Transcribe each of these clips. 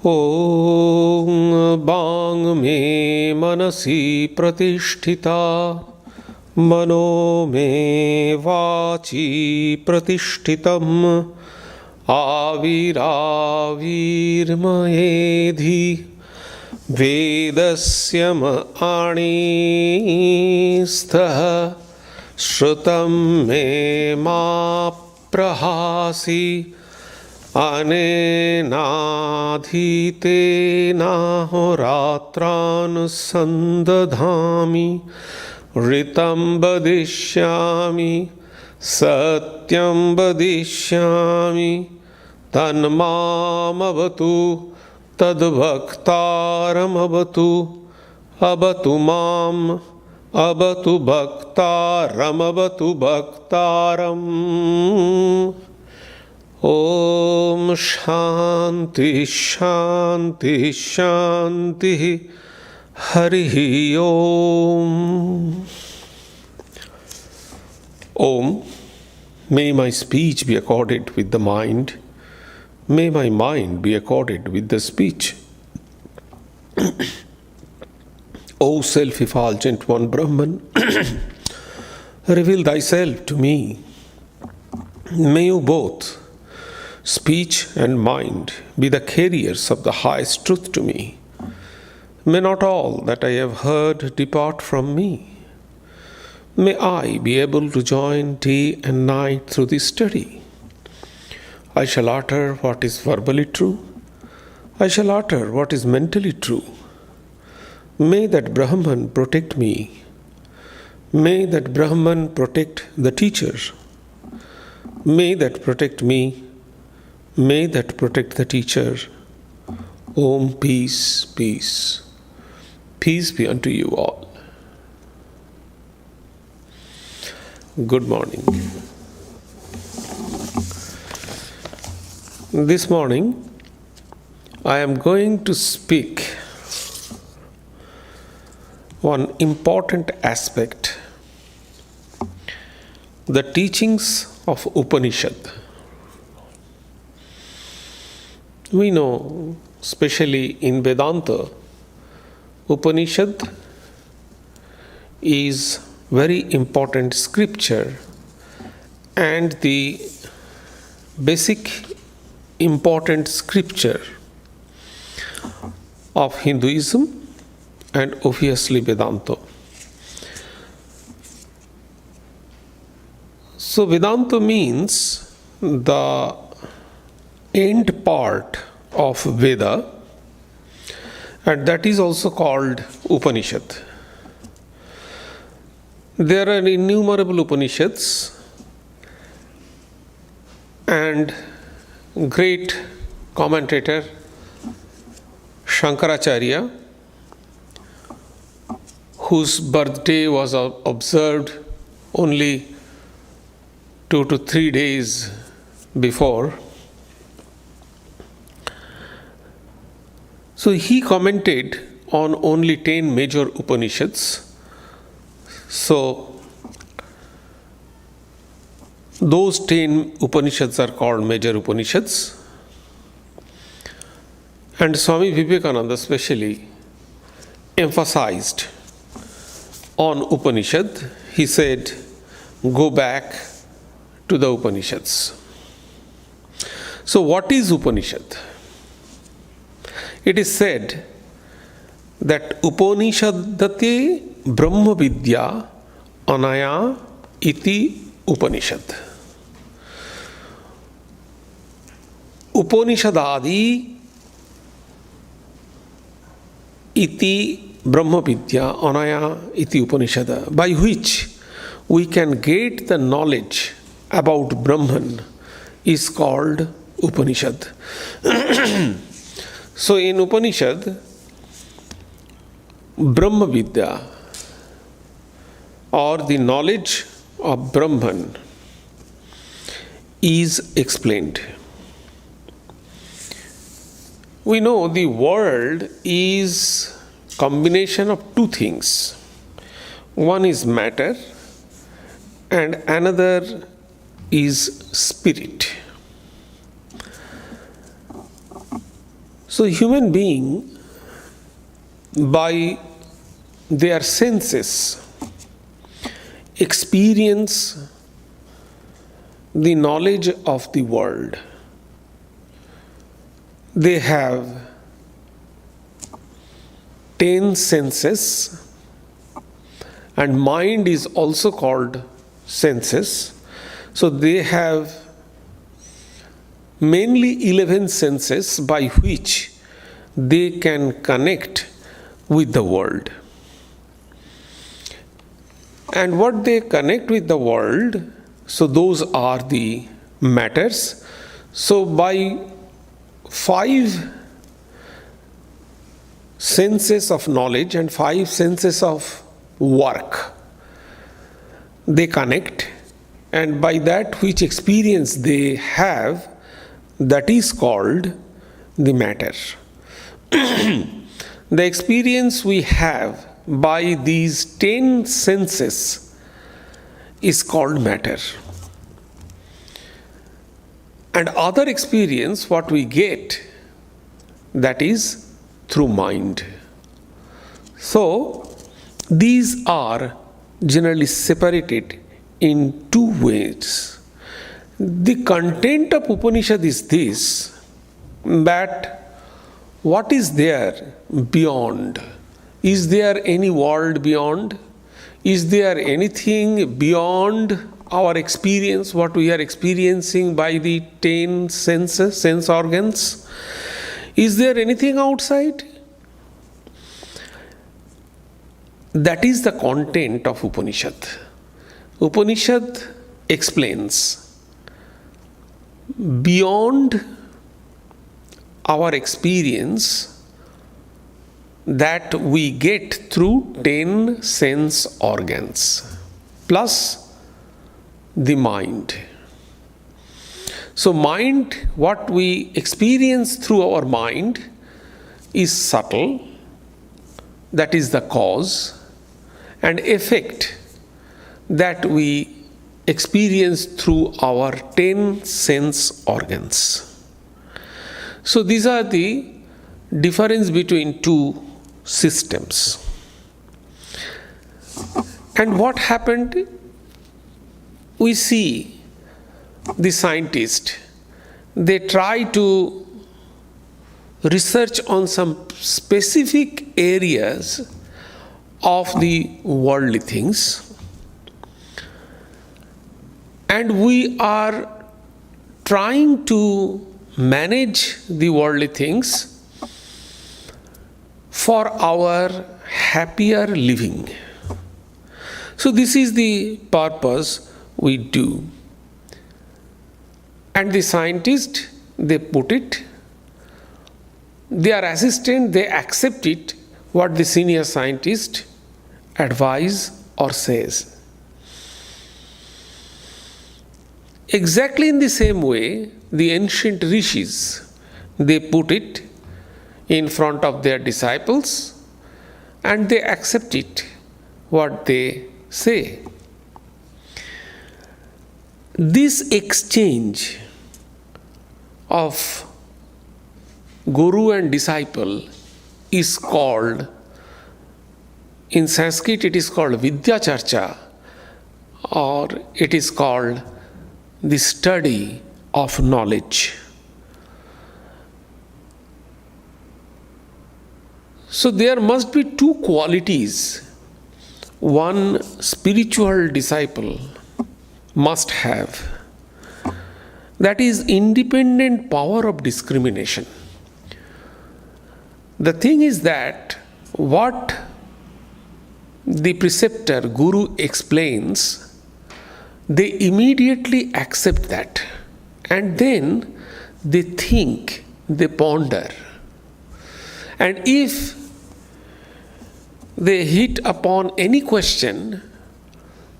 ॐ वाङ् मे मनसि प्रतिष्ठिता मनो मे वाचि प्रतिष्ठितम् आविराविर्मयेधि वेदस्य आणीस्थः श्रुतं मे मा प्रहासि अनेनाधीतेनाहोरात्रान् सन्दधामि ऋतं वदिष्यामि सत्यं वदिष्यामि तन्मामवतु तद्भक्तारमवतु अवतु माम् अवतु भक्तारमवतु भक्तारम्। ॐ शान्ति शान्ति शान्तिः हरिः ॐ। Om, may my speech be accorded with the mind, may my mind be accorded with the speech. O self-effulgent one Brahman, reveal thyself to me. May you both, speech and mind, be the carriers of the highest truth to me. May not all that I have heard depart from me. May I be able to join day and night through this study. I shall utter what is verbally true. I shall utter what is mentally true. May that Brahman protect me. May that Brahman protect the teacher. May that protect me. May that protect the teacher. Om, peace, peace. Peace be unto you all. Good morning. This morning, I am going to speak one important aspect, the teachings of Upanishad. We know, especially in Vedanta, Upanishad is very important scripture and the basic important scripture of Hinduism and obviously Vedanta. So Vedanta means the end part of Veda, and that is also called Upanishad. There are innumerable Upanishads, and great commentator Shankaracharya, whose birthday was observed only 2 to 3 days before. So he commented on only 10 major Upanishads. So those 10 Upanishads are called major Upanishads. And Swami Vivekananda especially emphasized on Upanishad. He said, go back to the Upanishads. So what is Upanishad? It is said that Upanishadate Brahma Vidya Anaya iti Upanishad. Upanishadadi iti Brahma Vidya Anaya iti Upanishad, by which we can get the knowledge about Brahman, is called Upanishad. So in Upanishad, Brahma Vidya, or the knowledge of Brahman, is explained. We know the world is combination of two things. One is matter and another is spirit. So human being, by their senses, experience the knowledge of the world. They have 10 senses, and mind is also called senses. So they have mainly 11 senses by which they can connect with the world. And what they connect with the world, so those are the matters. So by 5 senses of knowledge and 5 senses of work, they connect, and by that which experience they have, that is called the matter. The experience we have by these 10 senses is called matter. And other experience, what we get, that is through mind. So, these are generally separated in 2 ways. The content of Upanishad is this, that what is there beyond? Is there any world beyond? Is there anything beyond our experience, what we are experiencing by the 10 senses, sense organs? Is there anything outside? That is the content of Upanishad. Upanishad explains beyond our experience that we get through 10 sense organs plus the mind. So mind, what we experience through our mind is subtle, that is the cause, and effect that we experience through our 10 sense organs. So these are the difference between 2 systems. And what happened? We see the scientist, they try to research on some specific areas of the worldly things, and we are trying to manage the worldly things for our happier living. So this is the purpose we do. And the scientist, they put it, their assistant, they accept it, what the senior scientist advise or says. Exactly in the same way, the ancient rishis, they put it in front of their disciples and they accept it, what they say. This exchange of guru and disciple is called, in Sanskrit it is called Vidya Charcha, or it is called the study of knowledge. So there must be 2 qualities one spiritual disciple must have. That is independent power of discrimination. The thing is that what the preceptor, guru explains, they immediately accept that, and then they think, they ponder. And if they hit upon any question,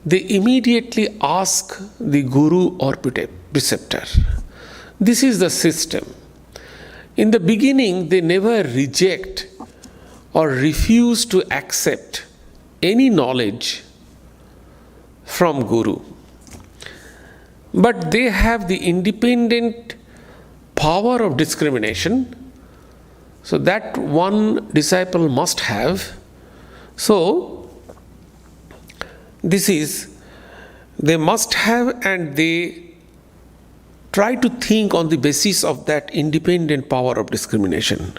they immediately ask the guru or preceptor. This is the system. In the beginning, they never reject or refuse to accept any knowledge from guru. But they have the independent power of discrimination So that one disciple must have. So this is, they must have, and they try to think on the basis of that independent power of discrimination.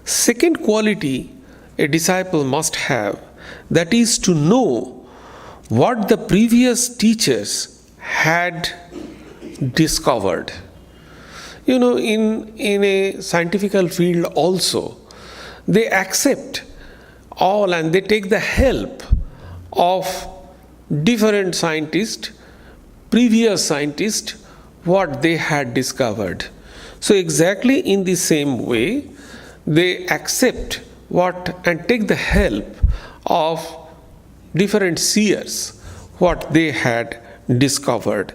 Second quality a disciple must have, that is to know what the previous teachers had discovered. In a scientific field also, they accept all and they take the help of different scientists, previous scientists, what they had discovered. So exactly in the same way, they accept what and take the help of different seers, what they had discovered,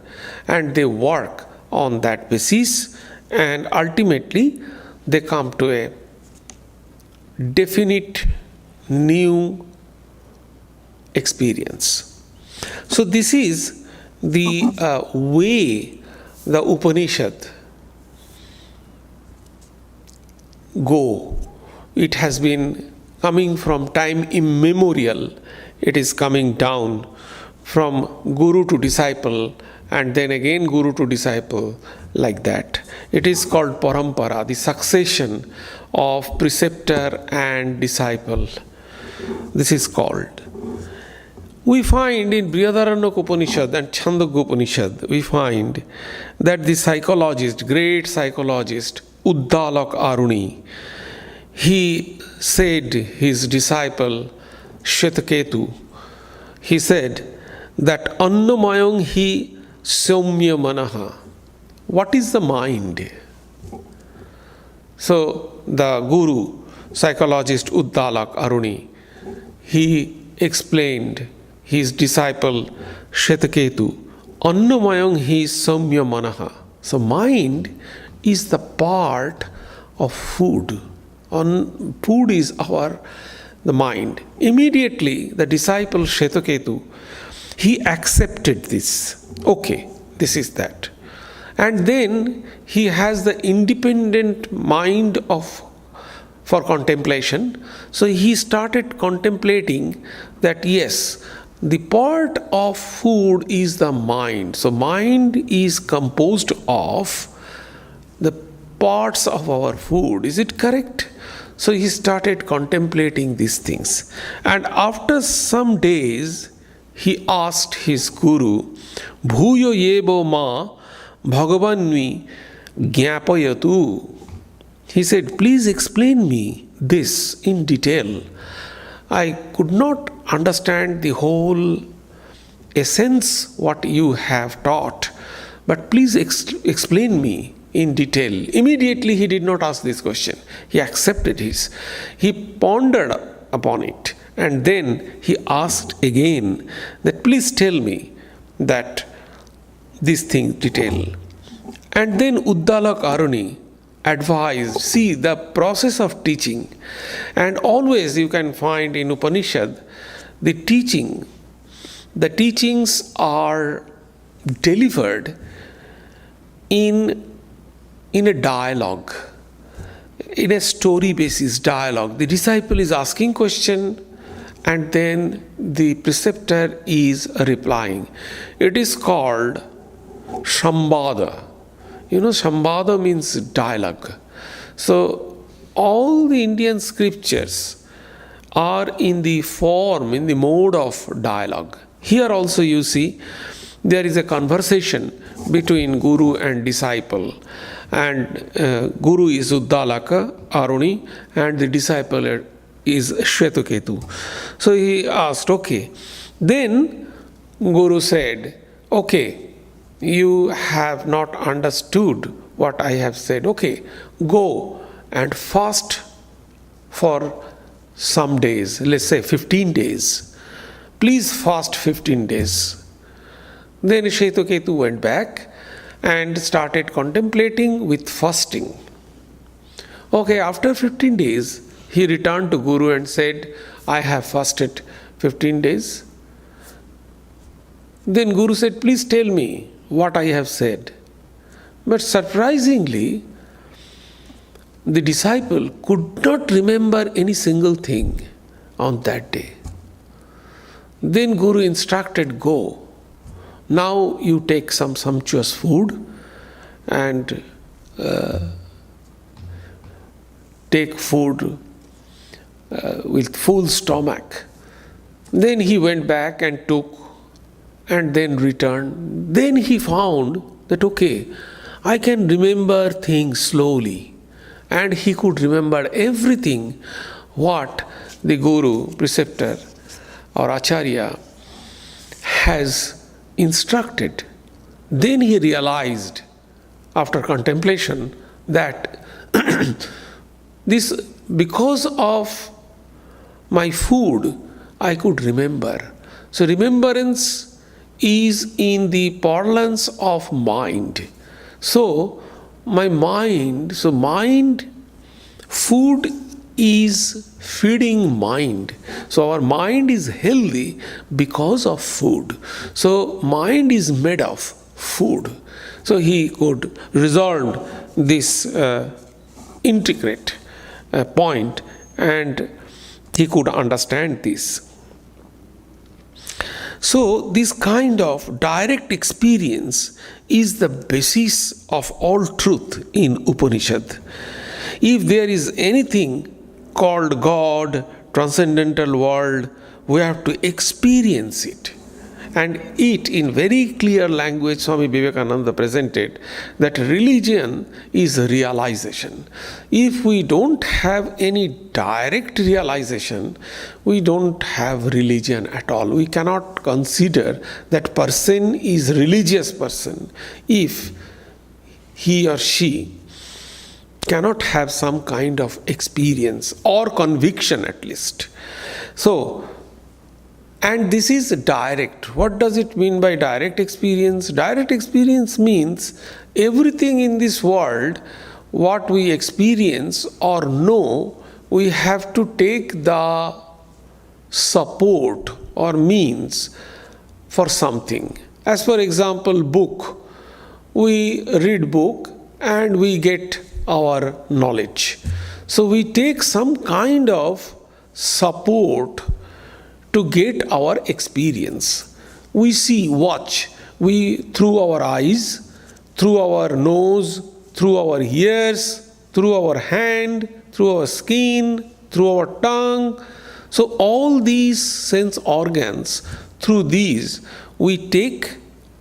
and they work on that basis, and ultimately they come to a definite new experience. So this is the way the Upanishad go. It has been coming from time immemorial. It is coming down from guru to disciple, and then again guru to disciple, like that. It is called parampara, the succession of preceptor and disciple. This is called. We find in Brihadaranyaka Upanishad and Chandogya Upanishad, we find that the psychologist, great psychologist, Uddalak Aruni, he said his disciple Shetaketu, he said that Annamayang hi Saumya Manaha. What is the mind? So the guru, psychologist Uddalak Aruni, he explained his disciple Shetaketu, Annamayang hi Saumya Manaha. So mind is the part of food. Food is the mind. Immediately the disciple Shetaketu, he accepted this. Okay, this is that. And then he has the independent mind for contemplation. So he started contemplating that yes, the part of food is the mind. So mind is composed of the parts of our food. Is it correct? So he started contemplating these things. And after some days, he asked his guru, Bhuyo yebo ma bhagavanvi gyapayatu. He said, please explain me this in detail. I could not understand the whole essence what you have taught, but please explain me in detail. Immediately he did not ask this question. He accepted his. He pondered upon it, and then he asked again that please tell me that this thing detail. And then Uddalak Aruni advised, see the process of teaching, and always you can find in Upanishad the teachings are delivered in a dialogue, in a story basis dialogue. The disciple is asking question and then the preceptor is replying. It is called Shambhada. Shambhada means dialogue. So all the Indian scriptures are in the mode of dialogue. Here also you see there is a conversation between guru and disciple, and guru is Uddalaka Aruni and the disciple is Shetaketu. So he asked, okay. Then guru said, okay, you have not understood what I have said. Okay, go and fast for some days, let's say 15 days. Please fast 15 days. Then Shetaketu went back and started contemplating with fasting. Okay, after 15 days, he returned to Guru and said, I have fasted 15 days. Then Guru said, please tell me what I have said. But surprisingly, the disciple could not remember any single thing on that day. Then Guru instructed, go. Now you take some sumptuous food and take food with full stomach. Then he went back and took and then returned. Then he found that, okay, I can remember things slowly. And he could remember everything what the Guru, preceptor or Acharya has instructed. Then he realized after contemplation that this, because of my food, I could remember. So remembrance is in the parlance of mind. So my mind, food is feeding mind. So our mind is healthy because of food. So mind is made of food. So he could resolve this intricate point, and he could understand this. So this kind of direct experience is the basis of all truth in Upanishad. If there is anything called God, transcendental world, we have to experience it. And it, in very clear language, Swami Vivekananda presented that religion is realization. If we don't have any direct realization, we don't have religion at all. We cannot consider that person is religious person if he or she cannot have some kind of experience or conviction at least. So, and this is direct. What does it mean by direct experience? Direct experience means everything in this world, what we experience or know, we have to take the support or means for something. As for example, book. We read book and we get our knowledge. So we take some kind of support to get our experience. We see, watch, we through our eyes, through our nose, through our ears, through our hand, through our skin, through our tongue. So all these sense organs, through these we take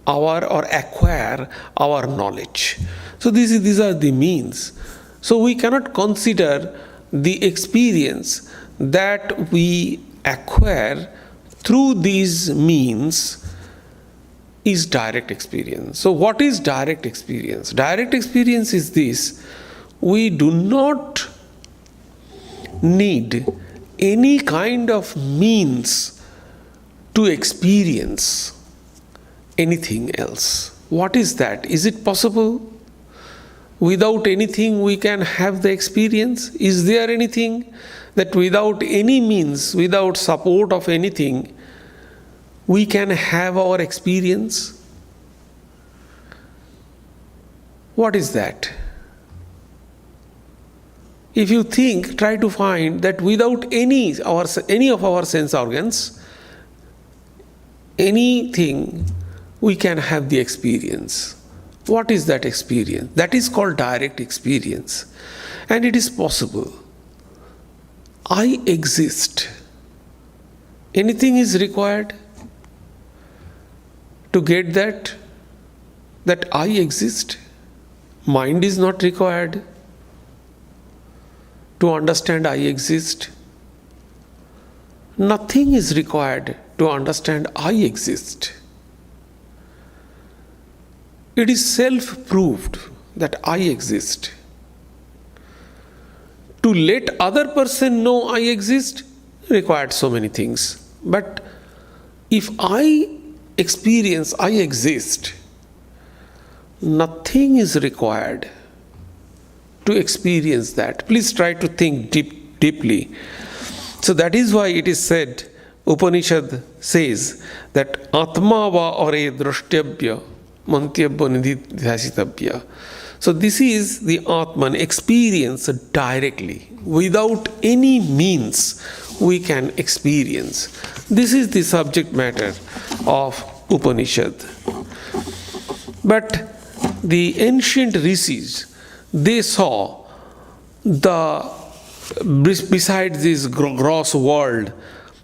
our or acquire our knowledge. So these are the means. So we cannot consider the experience that we acquire through these means is direct experience. So what is direct experience? Direct experience is this: we do not need any kind of means to experience anything else. What is that? Is it possible? Without anything we can have the experience? Is there anything that without any means, without support of anything, we can have our experience? What is that? If you think, try to find that without any of our sense organs, anything, we can have the experience. What is that experience? That is called direct experience. And it is possible. I exist. Anything is required to get that I exist. Mind is not required to understand I exist. Nothing is required to understand I exist. It is self-proved that I exist. To let other person know I exist required so many things. But if I experience I exist, nothing is required to experience that. Please try to think deeply. So that is why it is said, Upanishad says that Atma va ore drashtyabhya mantyabhya nididhyasitabhya. So this is the Atman experience directly. Without any means we can experience. This is the subject matter of Upanishad. But the ancient rishis, they saw besides this gross world,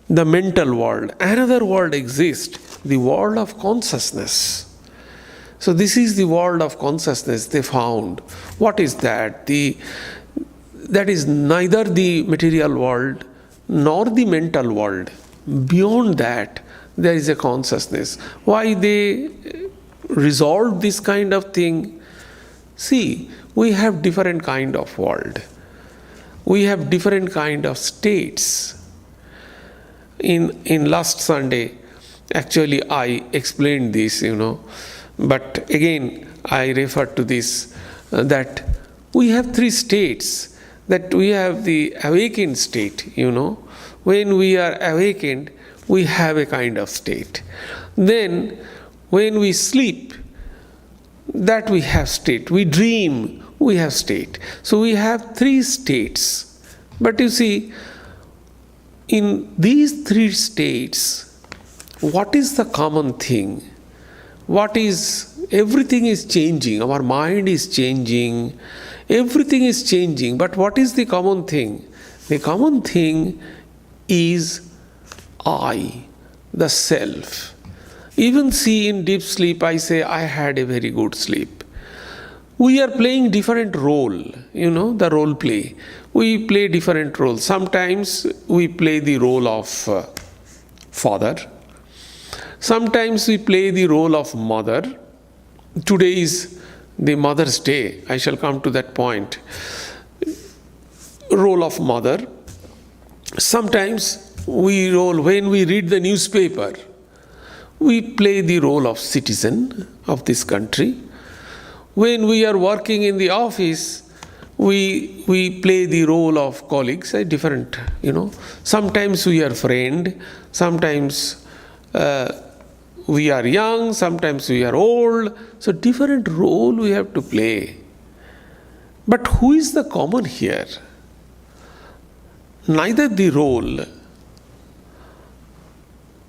the mental world, another world exists, the world of consciousness. So this is the world of consciousness they found. What is that? That is neither the material world nor the mental world. Beyond that, there is a consciousness. Why they resolved this kind of thing? See, we have different kind of world. We have different kind of states. In last Sunday, actually I explained this, but again I refer to this, that we have three states. That we have the awakened state, When we are awakened, we have a kind of state. Then when we sleep, that we have state. We dream, we have state. So we have three states. But you see, in these three states, what is the common thing? Everything is changing. Our mind is changing. Everything is changing. But what is the common thing? The common thing is I, the self. Even see, in deep sleep, I say, I had a very good sleep. We are playing different role, the role play. We play different roles. Sometimes we play the role of father. Sometimes we play the role of mother. Today is the Mother's Day. I shall come to that point. Role of mother. Sometimes when we read the newspaper, we play the role of citizen of this country. When we are working in the office, we play the role of colleagues, different, Sometimes we are friend, sometimes we are young, sometimes we are old. So different role we have to play. But who is the common here? Neither the role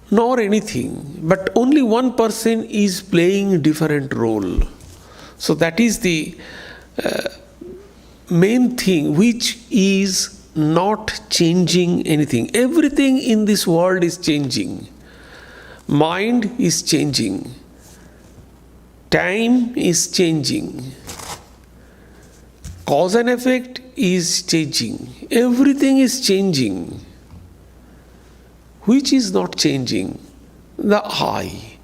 nor anything, but only one person is playing different role. So that is the main thing, which is not changing anything. Everything in this world is changing. Mind is changing. Time is changing. Cause and effect is changing. Everything is changing. Which is not changing? The I.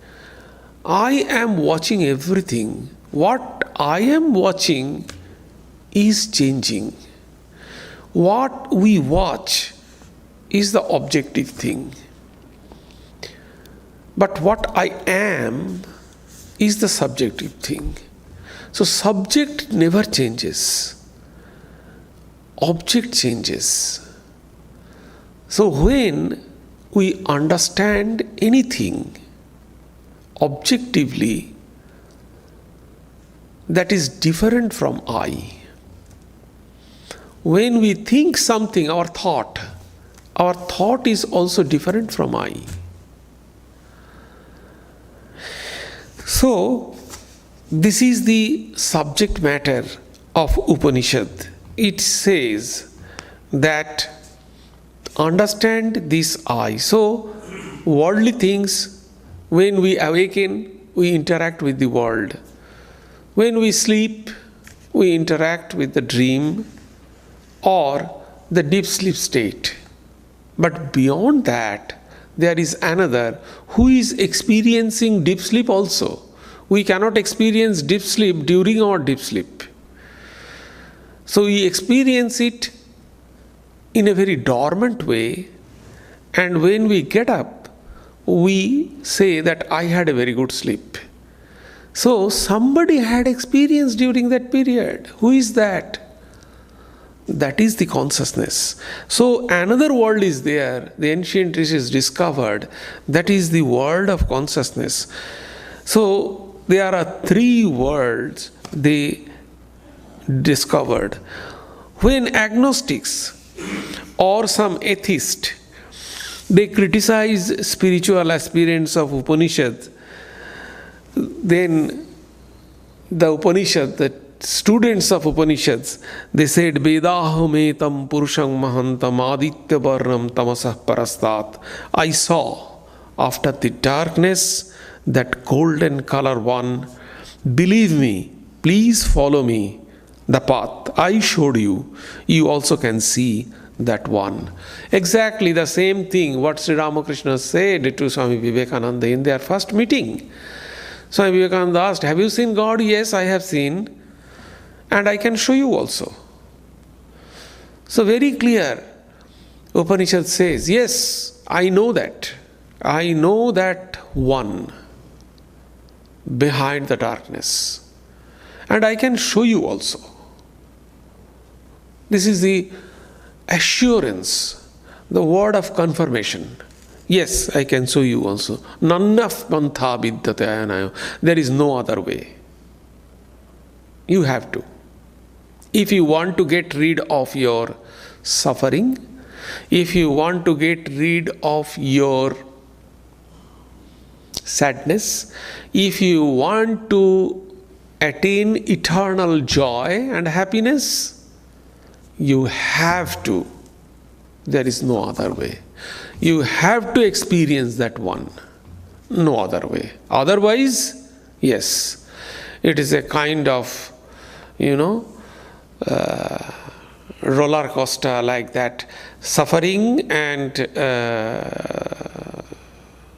I am watching everything. What I am watching is changing. What we watch is the objective thing. But what I am is the subjective thing. So subject never changes. Object changes. So when we understand anything objectively that is different from I, when we think something, our thought is also different from I. So, this is the subject matter of Upanishad. It says that understand this I. So, worldly things, when we awaken, we interact with the world. When we sleep, we interact with the dream or the deep sleep state. But beyond that, there is another who is experiencing deep sleep also. We cannot experience deep sleep during our deep sleep. So we experience it in a very dormant way, and when we get up, we say that I had a very good sleep. So somebody had experience during that period. Who is that? That is the consciousness. So another world is there. The ancient rishis discovered that is the world of consciousness. So there are three worlds they discovered. When agnostics or some atheist, they criticize spiritual aspirants of Upanishad, then the Upanishad, the students of Upanishads, they said, Vedahametam Purusham Mahantam Aditya Varnam Tamasah Parastat. I saw after the darkness that golden color one. Believe me, please follow me, the path I showed you. You also can see that one. Exactly the same thing what Sri Ramakrishna said to Swami Vivekananda in their first meeting. Swami Vivekananda asked, have you seen God? Yes, I have seen, and I can show you also. So very clear, Upanishad says, yes, I know that. I know that one behind the darkness, and I can show you also. This is the assurance, the word of confirmation. Yes, I can show you also. Nannaf pantha vidyate ayanayo. There is no other way. You have to. If you want to get rid of your suffering, if you want to get rid of your sadness, if you want to attain eternal joy and happiness, you have to. There is no other way. You have to experience that one. No other way. Otherwise, yes, it is a kind of, roller coaster like that. Suffering and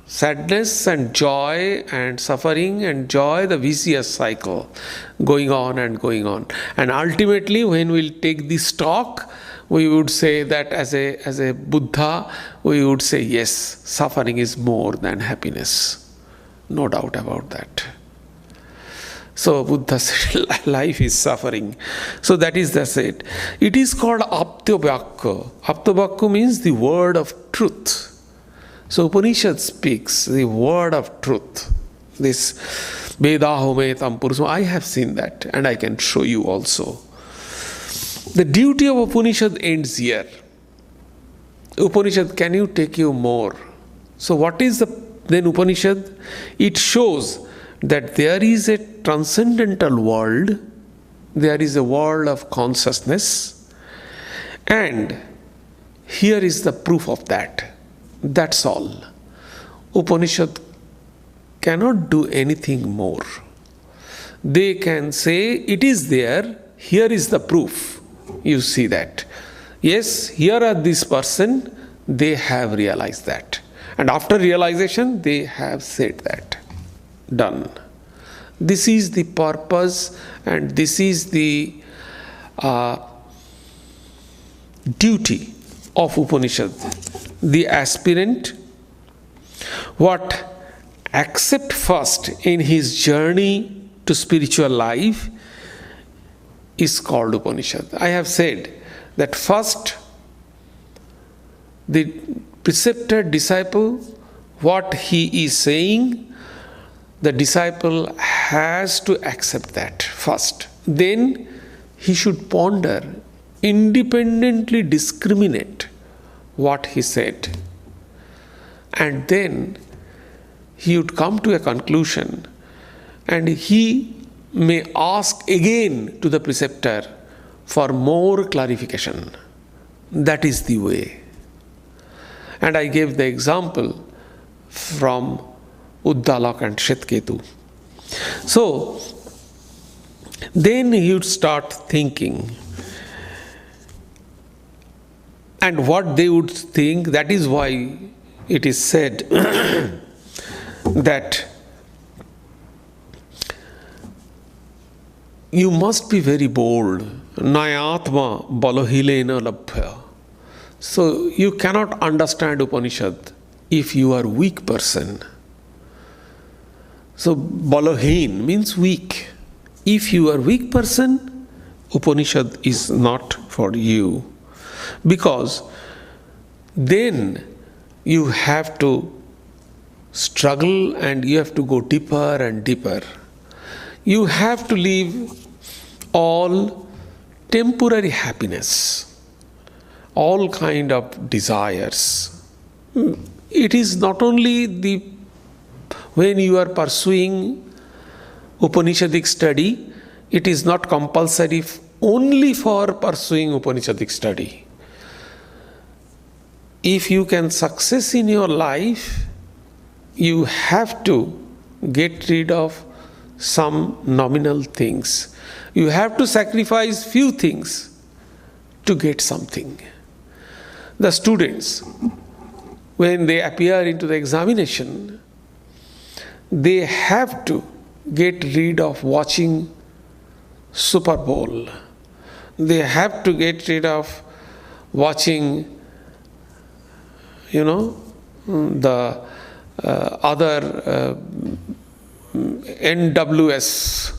sadness and joy and suffering and joy, the vicious cycle going on and going on. And ultimately, when we'll take this stock, we would say that as a Buddha, we would say, yes, suffering is more than happiness. No doubt about that. So Buddha said, life is suffering. So that is the said. It is called Aptyabhakya. Aptyabhakya means the word of truth. So Upanishad speaks the word of truth. This Vedahametam Purusham, I have seen that and I can show you also. The duty of Upanishad ends here. Upanishad, can you take you more? So what is then Upanishad? It shows that there is a transcendental world, there is a world of consciousness, and here is the proof of that. That's all. Upanishad cannot do anything more. They can say, it is there, here is the proof. You see that. Yes, here are this person, they have realized that. And after realization, they have said that. Done. This is the purpose and this is the duty of Upanishad. The aspirant, what accept first in his journey to spiritual life is called Upanishad. I have said that first the preceptor disciple, what he is saying, the disciple has to accept that first. Then he should ponder, independently discriminate what he said. And then he would come to a conclusion and he may ask again to the preceptor for more clarification. That is the way. And I gave the example from Uddalak and Shetketu. So, then he would start thinking. And what they would think, that is why it is said that you must be very bold. Nayatma balohilena labhya. So you cannot understand Upanishad if you are a weak person. So balohin means weak. If you are a weak person, Upanishad is not for you. Because then you have to struggle and you have to go deeper and deeper. You have to leave all temporary happiness, all kind of desires. It is not only when you are pursuing Upanishadic study, it is not compulsory only for pursuing Upanishadic study. If you can success in your life, you have to get rid of some nominal things. You have to sacrifice few things to get something. The students, when they appear into the examination, they have to get rid of watching Super Bowl. They have to get rid of watching, the other NWS,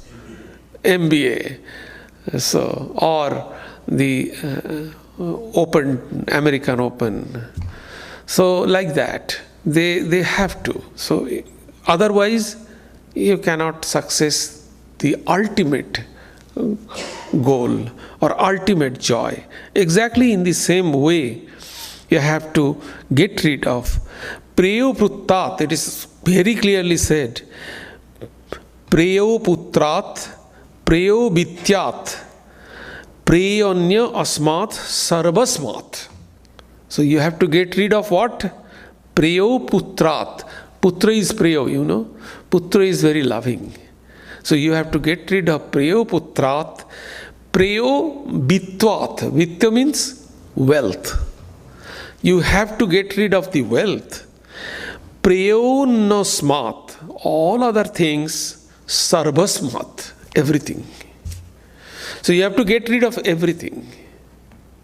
MBA, or the American Open. So like that, they have to. So otherwise, you cannot success the ultimate goal or ultimate joy. Exactly in the same way, you have to get rid of Preyo Puttat. It is very clearly said, Preyo Putrat, Preyo Vityat, Preyonya Asmat Sarvasmat. So you have to get rid of what? Preyo Putrat. Putra is Preyo, Putra is very loving. So you have to get rid of Preyo Putrat, Preyo Vitvat. Vitya means wealth. You have to get rid of the wealth. Preyo Nosmat. All other things, Sarvasmat. Everything. So you have to get rid of everything.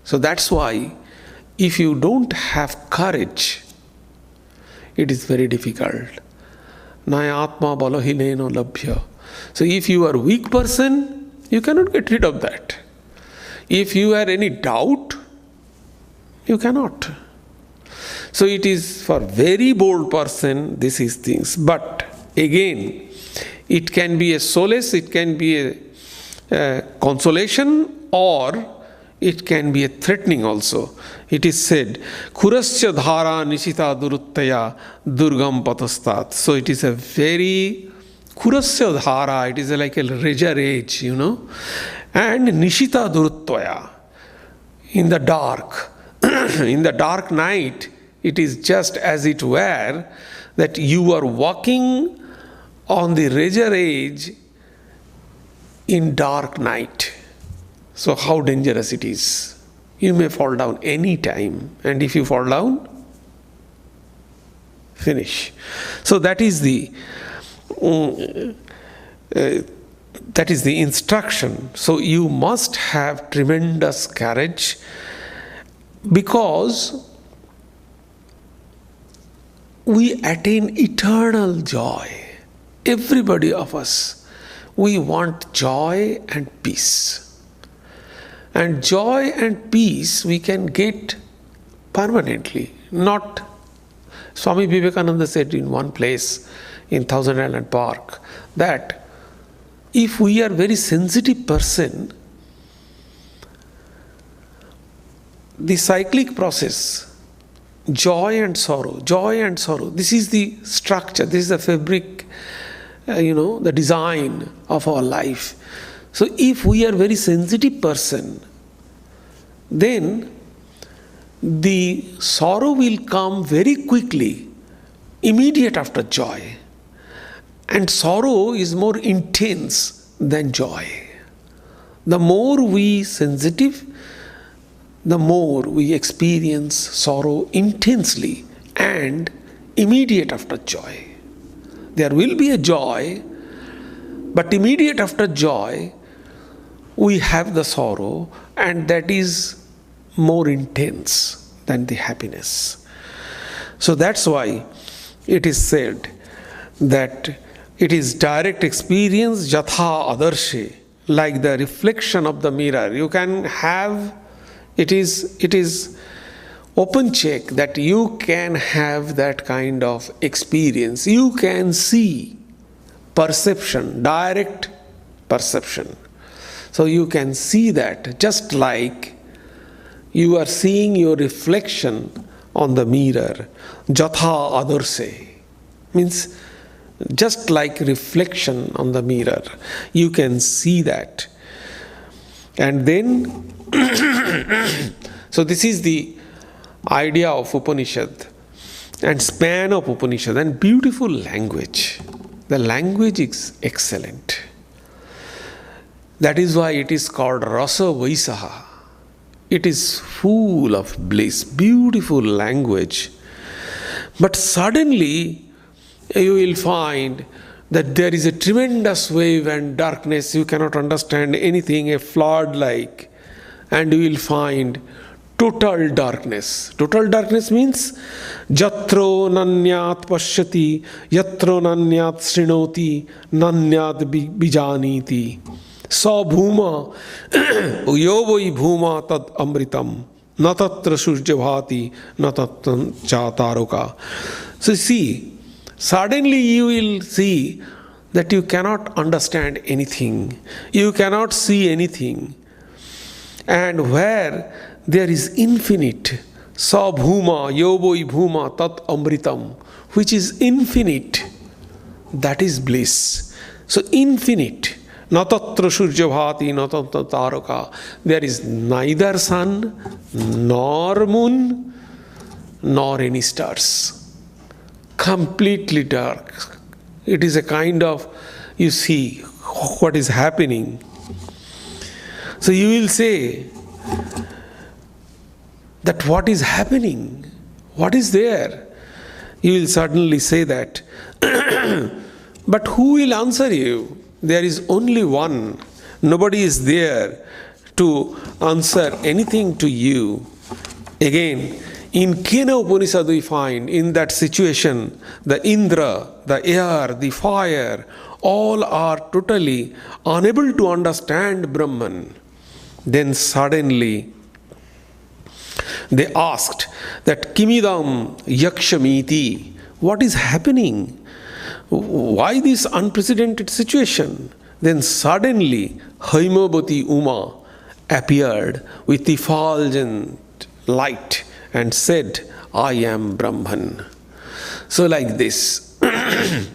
So that's why if you don't have courage, it is very difficult. Nayatma balahineno labhya. So if you are a weak person, you cannot get rid of that. If you have any doubt, you cannot. So it is for very bold person, this is things. But again, it can be a solace, it can be a consolation, or it can be a threatening also. It is said, Kurasya dhara nishita duruttaya durgam patastat. So it is a very Kurasya dhara, it is like a razor edge, and nishita duruttaya, in the dark. In the dark night, it is just as it were that you are walking on the razor edge in dark night. So how dangerous it is. You may fall down any time, and if you fall down, finish. So that is the instruction. So you must have tremendous courage, because we attain eternal joy. Everybody of us, we want joy and peace. And joy and peace we can get permanently. Not, Swami Vivekananda said in one place in Thousand Island Park that if we are very sensitive person, the cyclic process, joy and sorrow, this is the structure, this is the fabric, the design of our life. So if we are very sensitive person, then the sorrow will come very quickly, immediate after joy. And sorrow is more intense than joy. The more we sensitive, the more we experience sorrow intensely and immediate after joy. There will be a joy, but immediate after joy, we have the sorrow, and that is more intense than the happiness. So that's why it is said that it is direct experience, jatha adarshe, like the reflection of the mirror. You can have, it is open check that you can have that kind of experience. You can see perception, direct perception. So you can see that just like you are seeing your reflection on the mirror. Jatha adarse means just like reflection on the mirror. You can see that. And then, so this is the idea of Upanishad and span of Upanishad and beautiful language. The language is excellent. That is why it is called Rasa Vaisaha. It is full of bliss, beautiful language. But suddenly you will find that there is a tremendous wave and darkness. You cannot understand anything, a flood like, and you will find total darkness. Total darkness means Jatro nanyat pashyati, Yatro nanyat srinoti, nanyat bijaniti. Sa bhuma, yovoi bhuma tad amritam, natatra surjabhati, natatra chataroka. So see, suddenly you will see that you cannot understand anything. You cannot see anything. And where there is infinite, sa bhuma, yovoi bhuma tat amritam, which is infinite, that is bliss. So infinite. Natatra surjabhati, natatra taroka. There is neither sun, nor moon, nor any stars. Completely dark. It is a kind of, you see what is happening. So you will say that what is happening? What is there? You will suddenly say that. But who will answer you? There is only one. Nobody is there to answer anything to you. Again, in Kena Upanishad we find in that situation, the Indra, the air, the fire, all are totally unable to understand Brahman. Then suddenly they asked that Kimidam Yakshamiti, what is happening? Why this unprecedented situation? Then suddenly Haimavati Uma appeared with effulgent light and said, I am Brahman. So like this. The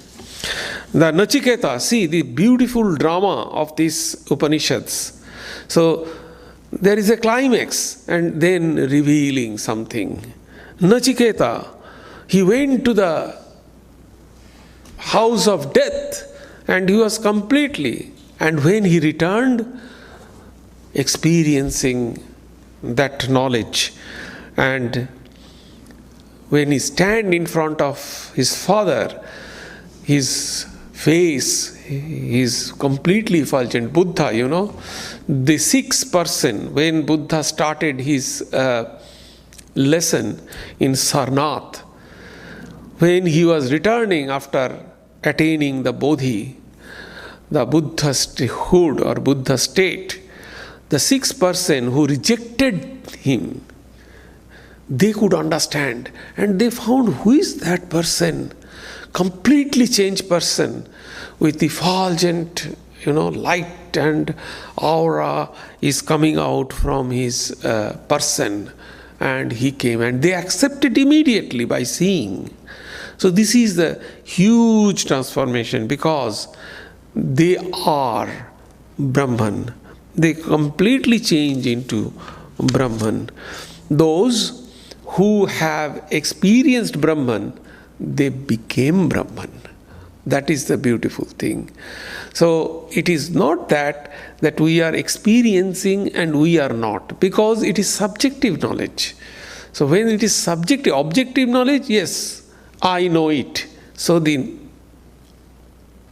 Nachiketa, see the beautiful drama of these Upanishads. So there is a climax and then revealing something. Nachiketa, he went to the house of death and he was completely, and when he returned, experiencing that knowledge, and when he stand in front of his father, his face is completely effulgent. Buddha, the sixth person, when Buddha started his lesson in Sarnath, when he was returning after attaining the Bodhi, the Buddhahood or Buddha state, the sixth person who rejected him, they could understand and they found who is that person, completely changed person with effulgent, light and aura is coming out from his person, and he came and they accepted immediately by seeing. So this is the huge transformation because they are Brahman. They completely change into Brahman. Those who have experienced Brahman, they became Brahman. That is the beautiful thing. So it is not that we are experiencing and we are not, because it is subjective knowledge. So when it is subjective, objective knowledge, yes, I know it. So the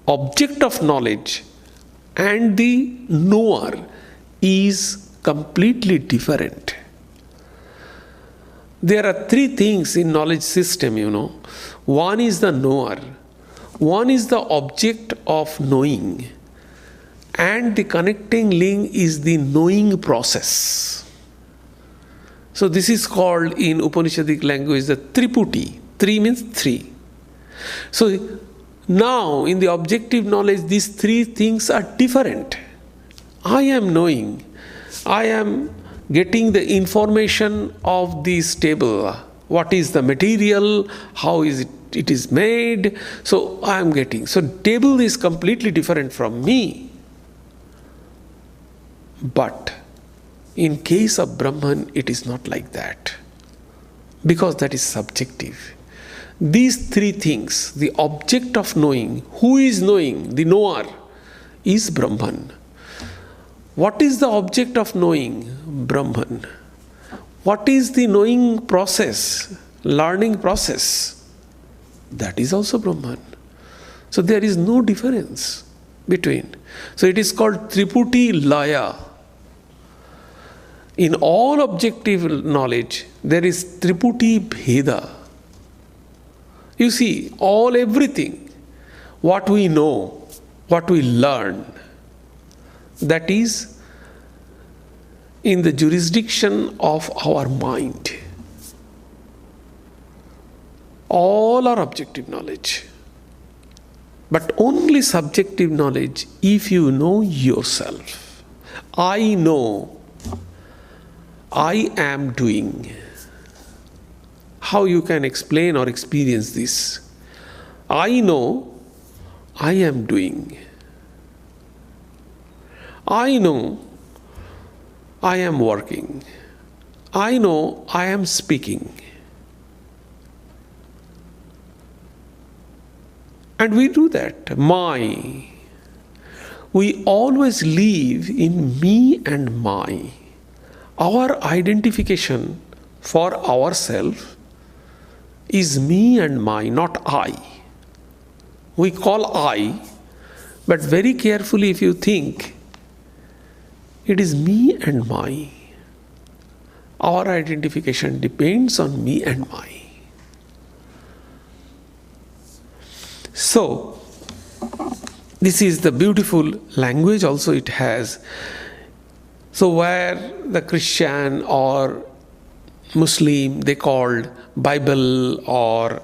object of knowledge and the knower is completely different. There are three things in knowledge system, One is the knower, one is the object of knowing, and the connecting link is the knowing process. So this is called in Upanishadic language the Triputi. Three means three. So now in the objective knowledge these three things are different. I am knowing. I am getting the information of this table. What is the material? How is it is made? So I am getting. So table is completely different from me. But in case of Brahman, it is not like that. Because that is subjective. These three things, the object of knowing, who is knowing, the knower, is Brahman. What is the object of knowing? Brahman. What is the knowing process, learning process? That is also Brahman. So there is no difference between. So it is called Triputi Laya. In all objective knowledge, there is Triputi Bheda. You see, everything, what we know, what we learn, that is in the jurisdiction of our mind. All are objective knowledge. But only subjective knowledge if you know yourself. I know, I am doing. How you can explain or experience this? I know, I am doing. I know, I am working. I know, I am speaking. And we do that. We always live in me and my. Our identification for ourselves is me and my, not I. We call I, but very carefully if you think, it is me and my. Our identification depends on me and my. So, this is the beautiful language also it has. So where the Christian or Muslim, they called Bible or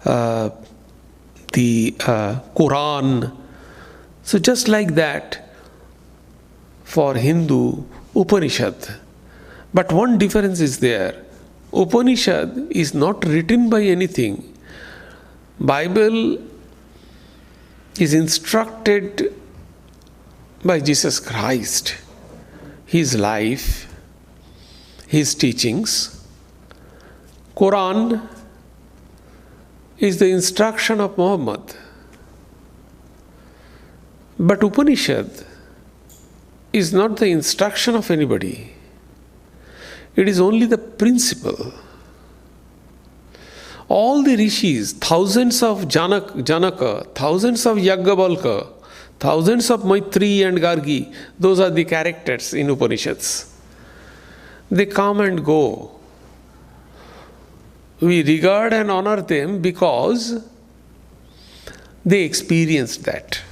the Quran. So just like that, for Hindu, Upanishad. But one difference is there. Upanishad is not written by anything. Bible is instructed by Jesus Christ. His life, his teachings. Quran is the instruction of Muhammad. But Upanishad is not the instruction of anybody. It is only the principle. All the rishis, thousands of Janaka, thousands of Yajnavalkya, thousands of Maitri and Gargi, those are the characters in Upanishads. They come and go. We regard and honor them because they experienced that.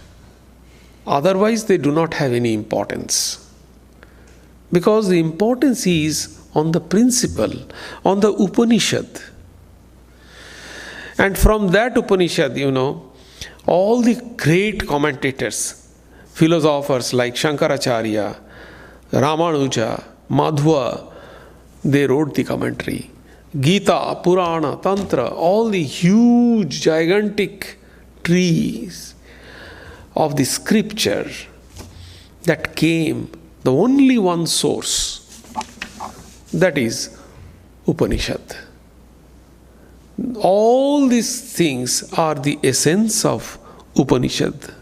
Otherwise, they do not have any importance. Because the importance is on the principle, on the Upanishad. And from that Upanishad, all the great commentators, philosophers like Shankaracharya, Ramanuja, Madhva, they wrote the commentary. Gita, Purana, Tantra, all the huge, gigantic trees of the scripture that came, the only one source, that is Upanishad. All these things are the essence of Upanishad.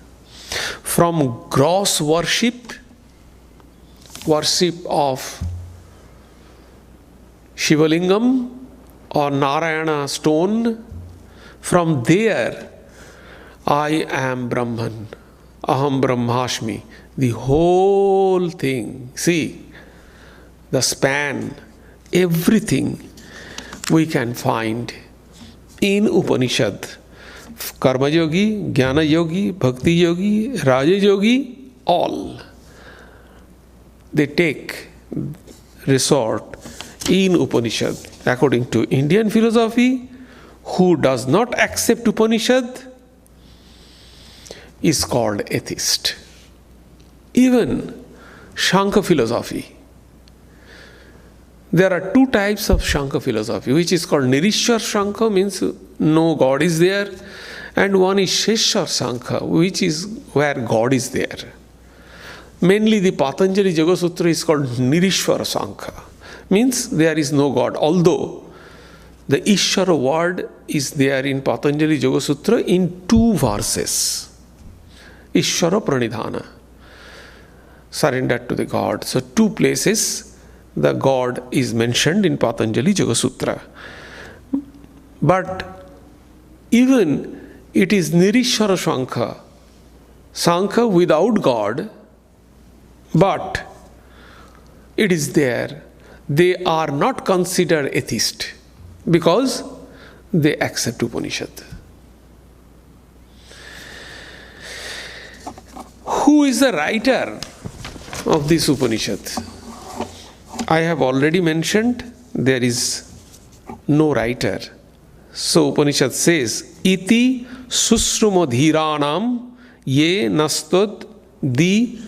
From gross worship of Shivalingam or Narayana stone, from there, I am Brahman, Aham Brahmasmi, the whole thing. See, the span, everything we can find in Upanishad. Karma Yogi, Jnana Yogi, Bhakti Yogi, Raja Yogi, all. They take resort in Upanishad. According to Indian philosophy, who does not accept Upanishad is called atheist. Even Shankha philosophy. There are two types of Shankha philosophy, which is called Nirishwar Shankha, means no God is there, and one is Sheshwar Shankha, which is where God is there. Mainly the Patanjali Yoga Sutra is called Nirishwar Shankha, means there is no God, although the Ishvara word is there in Patanjali Yoga Sutra in 2 verses. Ishvara Pranidhana, surrender to the God. So 2 places the God is mentioned in Patanjali Yoga Sutra. But even it is Nirishwara Shankha, Shankha without God, but it is there. They are not considered atheist because they accept Upanishad. Who is the writer of this Upanishad? I have already mentioned there is no writer. So Upanishad says, Iti susrumo dhiranam ye nastod di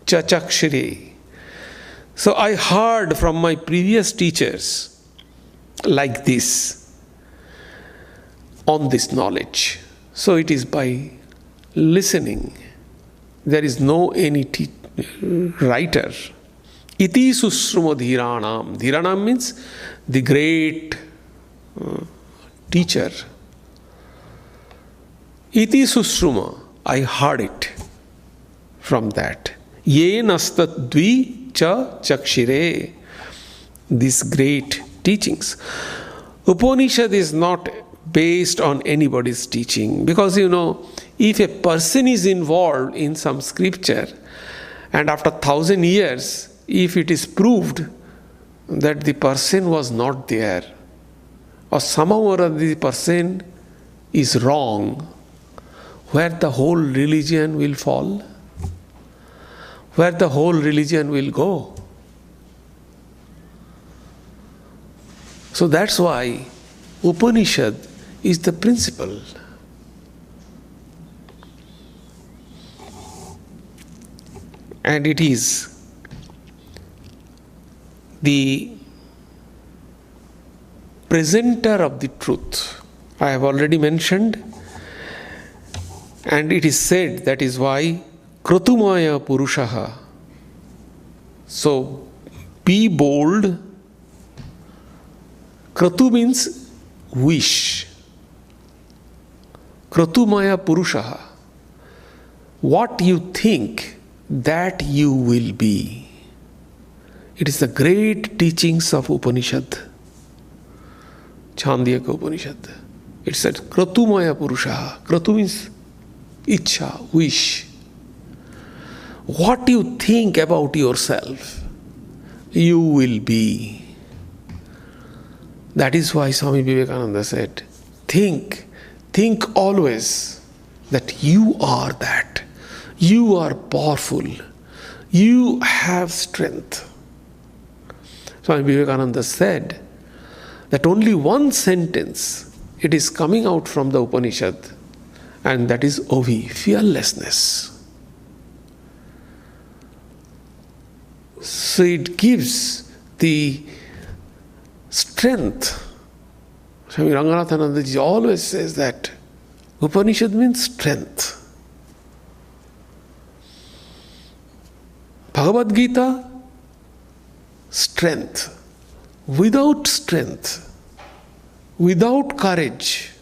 chachakshire. So I heard from my previous teachers like this, on this knowledge. So it is by listening. There is no any writer. Iti susrumo dhiranam. Dhiranam means the great teacher. Iti susruma. I heard it from that. Ye nastatdvi cha chakshire. These great teachings. Upanishad is not based on anybody's teaching, because if a person is involved in some scripture and after 1,000 years, if it is proved that the person was not there, or somehow or other the person is wrong, where the whole religion will fall, where the whole religion will go. So that's why Upanishad is the principle. And it is the presenter of the truth. I have already mentioned, and it is said that is why Kratumaya Purushaha. So be bold. Kratu means wish. Kratumaya Purushaha. What you think, that you will be. It is the great teachings of Upanishad. Chandiyaka Upanishad. It said Kratumaya Purushaha. Kratu means Ichha, wish. What you think about yourself, you will be. That is why Swami Vivekananda said, think always that you are that. You are powerful. You have strength. Swami Vivekananda said that only one sentence, it is coming out from the Upanishad, and that is Ovi, fearlessness. So it gives the strength. Swami Ranganathananda ji always says that Upanishad means strength. Bhagavad Gita, strength. Without strength, without courage,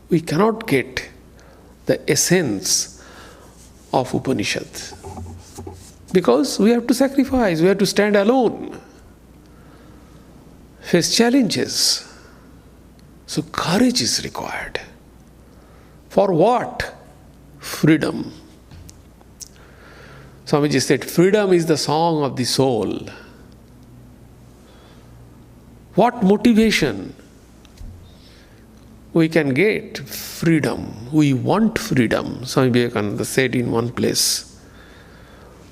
we cannot get the essence of Upanishad. Because we have to sacrifice, we have to stand alone, face challenges. So courage is required. For what? Freedom. Swamiji said, freedom is the song of the soul. What motivation we can get? Freedom. We want freedom. Swami Vivekananda said in one place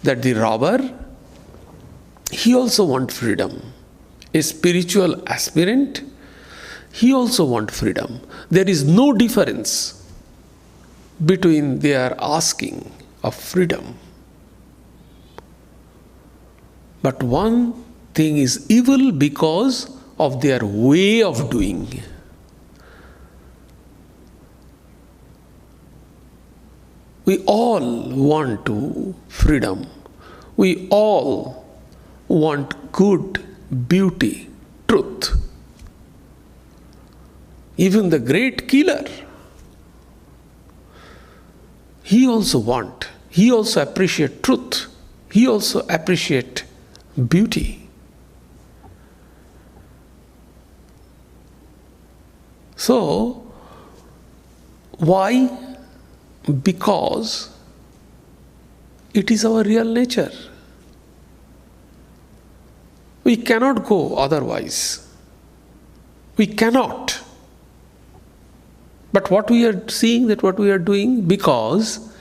that the robber, he also wants freedom. A spiritual aspirant, he also wants freedom. There is no difference between their asking of freedom. But one thing is evil because of their way of doing. We all want to freedom. We all want good, beauty, truth. Even the great killer, he also appreciate truth. He also appreciate beauty. So, why? Because it is our real nature. We cannot go otherwise. We cannot. But what we are seeing, that what we are doing, because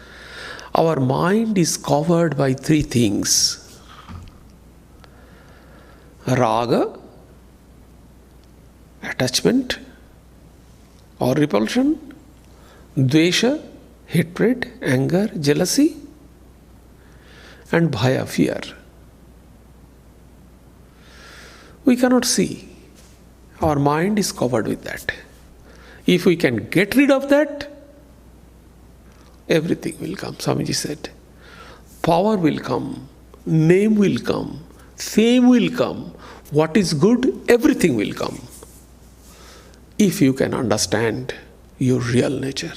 our mind is covered by three things: raga, attachment or repulsion; dvesha, hatred, anger, jealousy; and bhaya, fear. We cannot see. Our mind is covered with that. If we can get rid of that, everything will come. Swamiji said, power will come, name will come, fame will come. What is good, everything will come. If you can understand your real nature.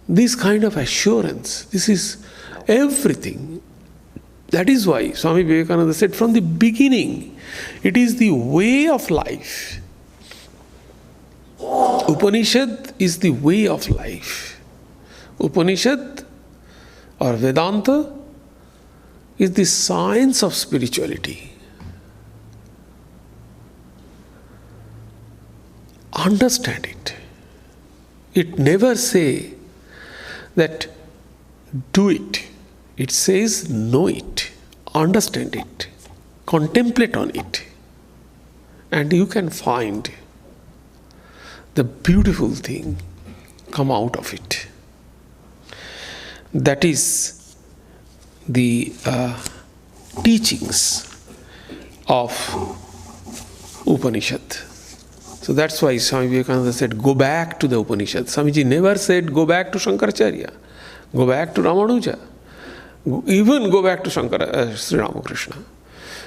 This kind of assurance, this is everything. That is why Swami Vivekananda said from the beginning, it is the way of life. Upanishad is the way of life. Upanishad or Vedanta is the science of spirituality. Understand it. It never says that do it. It says know it, understand it, contemplate on it, and you can find the beautiful thing come out of it. That is the teachings of Upanishad. So that's why Swami Vivekananda said, go back to the Upanishad. Swamiji never said, go back to Shankaracharya, go back to Ramanuja, even go back to Sri Ramakrishna.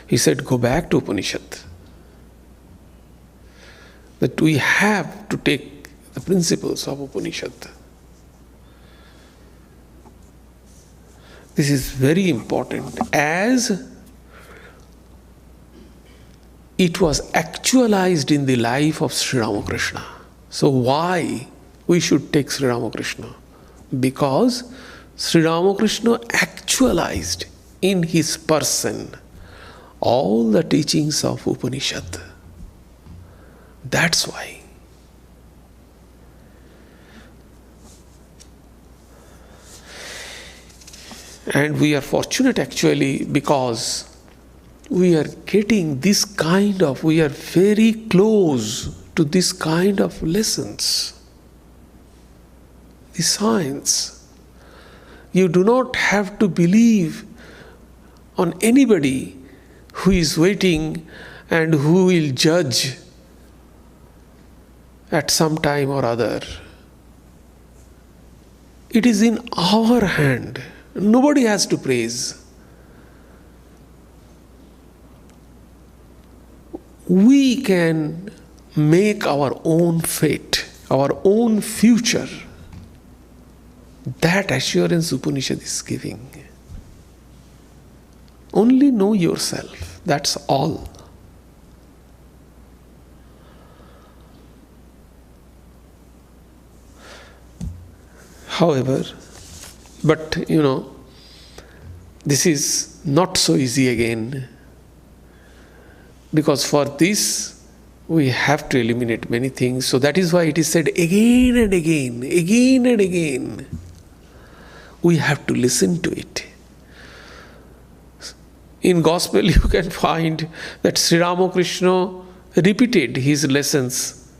He said, go back to Upanishad. That we have to take the principles of Upanishad. This is very important, as it was actualized in the life of Sri Ramakrishna. So why we should take Sri Ramakrishna? Because Sri Ramakrishna actualized in his person all the teachings of Upanishad. That's why. And we are fortunate actually, because we are getting this kind of, we are very close to this kind of lessons. The science. You do not have to believe on anybody who is waiting and who will judge at some time or other. It is in our hand. Nobody has to praise. We can make our own fate, our own future. That assurance Upanishad is giving. Only know yourself. That's all. However, but this is not so easy again, because for this we have to eliminate many things. So that is why it is said again and again, again and again. We have to listen to it. In Gospel you can find that Sri Ramakrishna repeated his lessons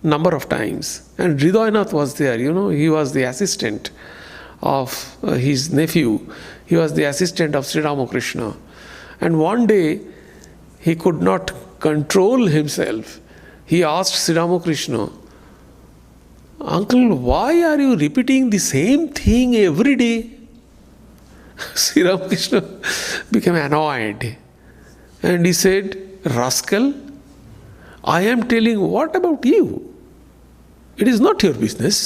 number of times. And Hridayanath was there, he was the assistant of his nephew. He was the assistant of Sri Ramakrishna. And one day, he could not control himself. He asked Sri Ramakrishna, "Uncle, why are you repeating the same thing every day?" Sri Ramakrishna became annoyed. And he said, "Rascal, I am telling, what about you? It is not your business."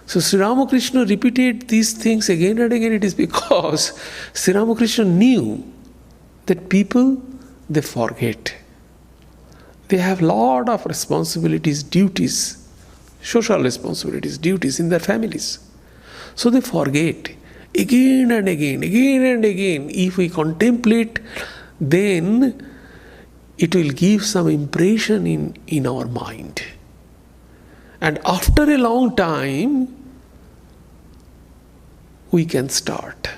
So Sri Ramakrishna repeated these things again and again. It is because Sri Ramakrishna knew that people, they forget. They have a lot of responsibilities, duties, social responsibilities, duties in their families. So they forget again and again, again and again. If we contemplate, then it will give some impression in our mind. And after a long time, we can start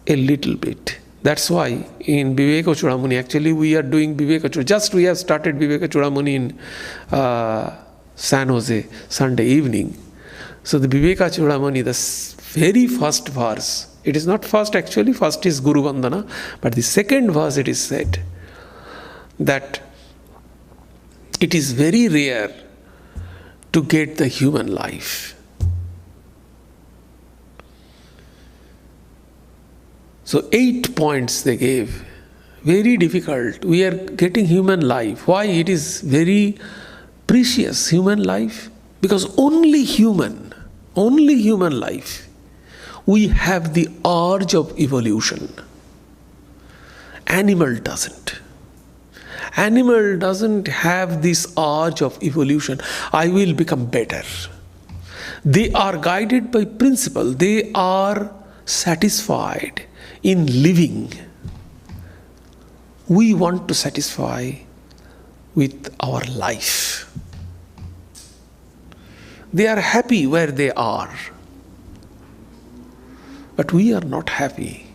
a little bit. That's why in Viveka Chudamani, actually we are doing Viveka Chudamani. Just we have started Viveka Chudamani in San Jose, Sunday evening. So the Viveka Chudamani, the very first verse, it is not first actually, first is Guru Vandana, but the second verse it is said that it is very rare to get the human life. So 8 points they gave. Very difficult. We are getting human life. Why? It is very precious, human life. Because only human life, we have the urge of evolution. Animal doesn't. Animal doesn't have this urge of evolution. I will become better. They are guided by principle. They are satisfied in living. We want to satisfy with our life. They are happy where they are. But we are not happy.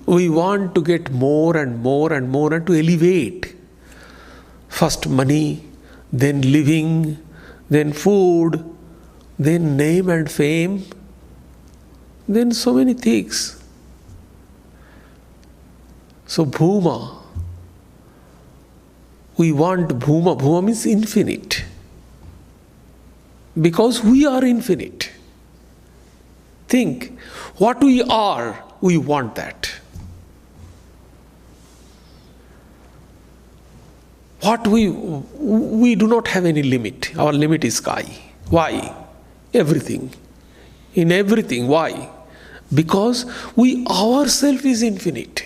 We want to get more and more and more and to elevate. First money, then living, then food, then name and fame, then so many things. So Bhuma, we want Bhuma. Bhuma means infinite. Because we are infinite. Think, what we are, we want that. What we do not have any limit. Our limit is sky. Why? Everything. In everything. Why? Because we ourselves is infinite.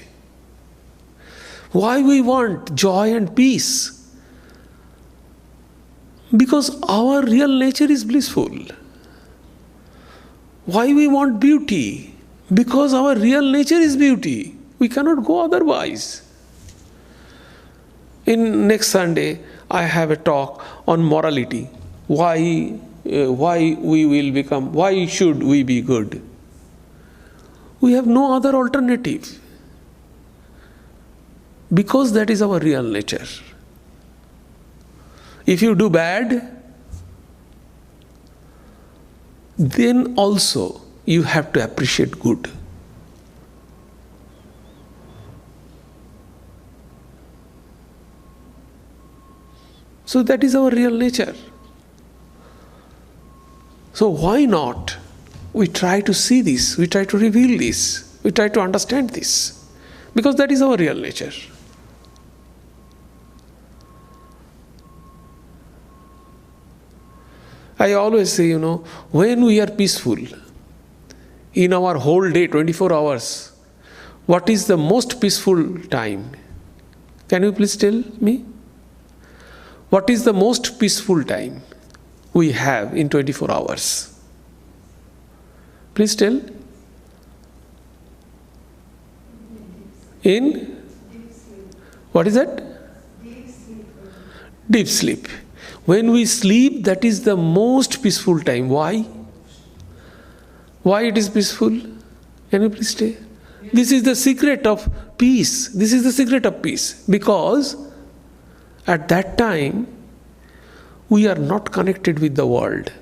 Why we want joy and peace? Because our real nature is blissful. Why we want beauty? Because our real nature is beauty. We cannot go otherwise. In next Sunday, I have a talk on morality. Why should we be good? We have no other alternative. Because that is our real nature. If you do bad, then also you have to appreciate good. So that is our real nature. So why not? We try to see this, we try to reveal this, we try to understand this. Because that is our real nature. I always say, when we are peaceful, in our whole day, 24 hours, what is the most peaceful time? Can you please tell me? What is the most peaceful time we have in 24 hours? Please tell. In? What is that? Deep sleep. When we sleep, that is the most peaceful time. Why? Why it is peaceful? Can you please stay? This is the secret of peace. This is the secret of peace. Because At that time, we are not connected with the world.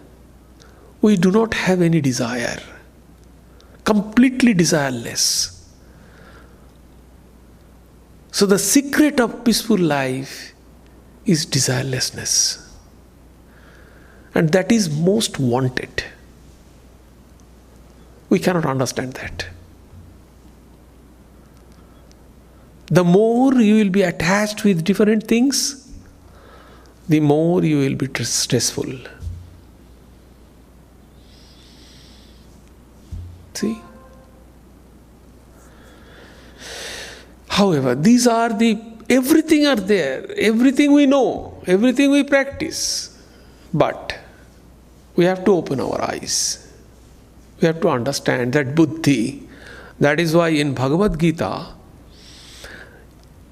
We do not have any desire. Completely desireless. So the secret of peaceful life is desirelessness. And that is most wanted. We cannot understand that. The more you will be attached with different things, the more you will be stressful. See? However, these are everything are there, everything we know, everything we practice. But we have to open our eyes. We have to understand that buddhi. That is why in Bhagavad Gita,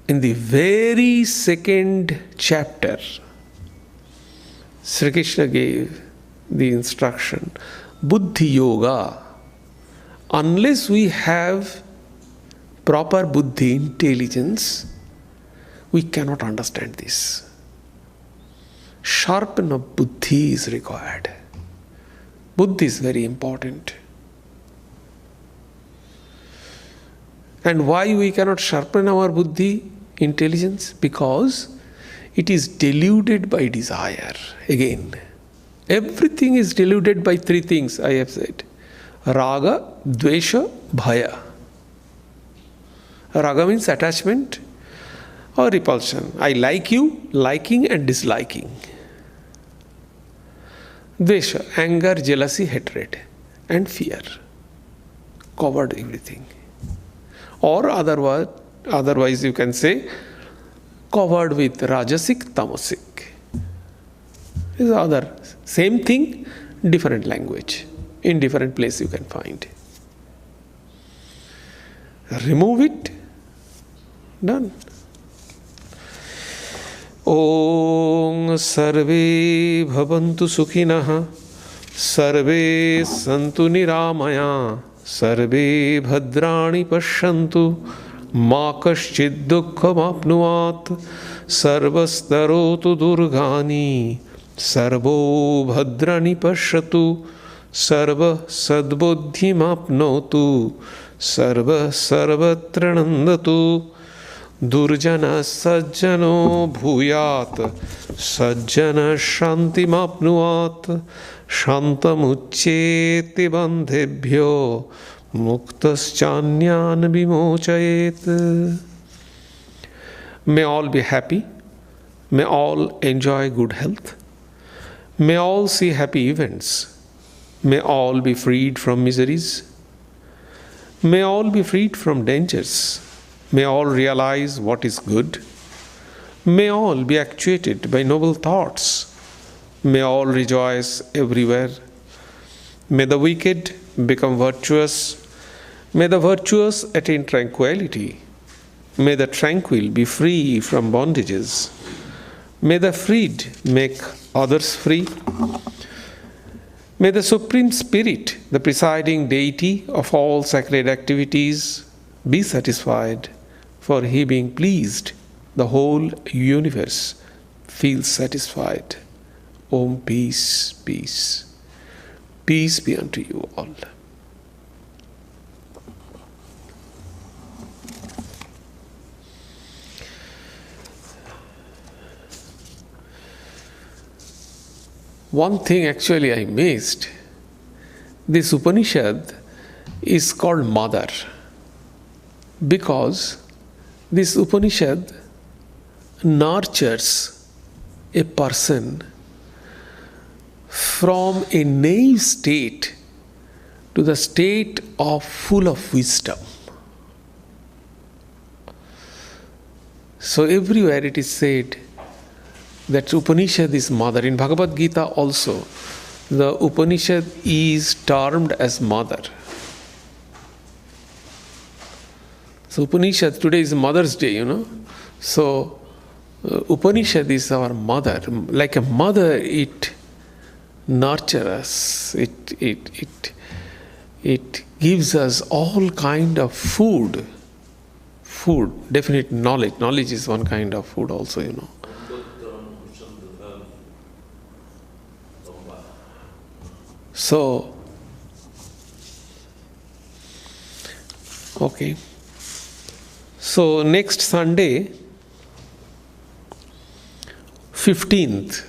in the very second chapter, Sri Krishna gave the instruction, buddhi yoga. Unless we have proper buddhi, intelligence, we cannot understand this. Sharpen of buddhi is required. Buddhi is very important. And why we cannot sharpen our buddhi, intelligence? Because it is deluded by desire. Again, everything is deluded by three things I have said. Raga, dvesha, bhaya. Raga means attachment or repulsion. I like you, liking and disliking. Dvesha, anger, jealousy, hatred and fear. Covered everything. Or otherwise you can say, covered with rajasic, tamasic. Is other same thing, different language. In different place you can find. Remove it, done. Om sarve bhavantu sukhinah, sarve santu niramaya, sarve bhadrani pashyantu, ma kaschid dukkham apnuat, sarvastarotu durgani, sarvo bhadrani pashyatu, sarva sadbuddhim apnotu, sarva sarvatra nandatu, durjana sajjano bhuyat, sajjana shantim apnuat, shantamuccheti bandhebhyo, muktaschanyan vimochayet. May all be happy. May all enjoy good health. May all see happy events. May all be freed from miseries. May all be freed from dangers. May all realize what is good. May all be actuated by noble thoughts. May all rejoice everywhere. May the wicked become virtuous. May the virtuous attain tranquility. May the tranquil be free from bondages. May the freed make others free. May the Supreme Spirit, the presiding deity of all sacred activities, be satisfied, for he being pleased, the whole universe feels satisfied. Om peace, peace. Peace be unto you all. One thing actually I missed. This Upanishad is called Mother because this Upanishad nurtures a person from a naive state to the state of full of wisdom. So everywhere it is said that Upanishad is mother. In Bhagavad Gita also, the Upanishad is termed as mother. So Upanishad, today is Mother's Day, So Upanishad is our mother. Like a mother, it nurtures us. It gives us all kind of food. Food, definite knowledge. Knowledge is one kind of food also, So, okay. So next Sunday, 15th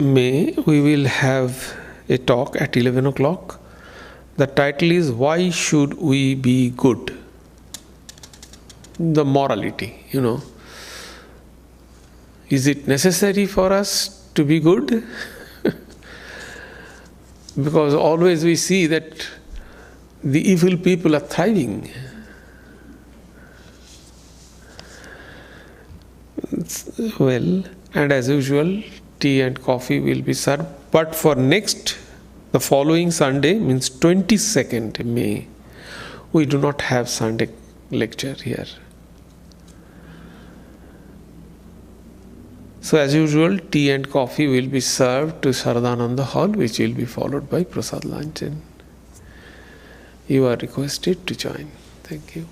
May, we will have a talk at 11 o'clock. The title is Why Should We Be Good? The morality, Is it necessary for us to be good? Because always we see that the evil people are thriving. Well, and as usual, tea and coffee will be served. But for the following Sunday, means 22nd May, we do not have Sunday lecture here. So as usual, tea and coffee will be served to Saradananda Hall, which will be followed by Prasad luncheon. You are requested to join. Thank you.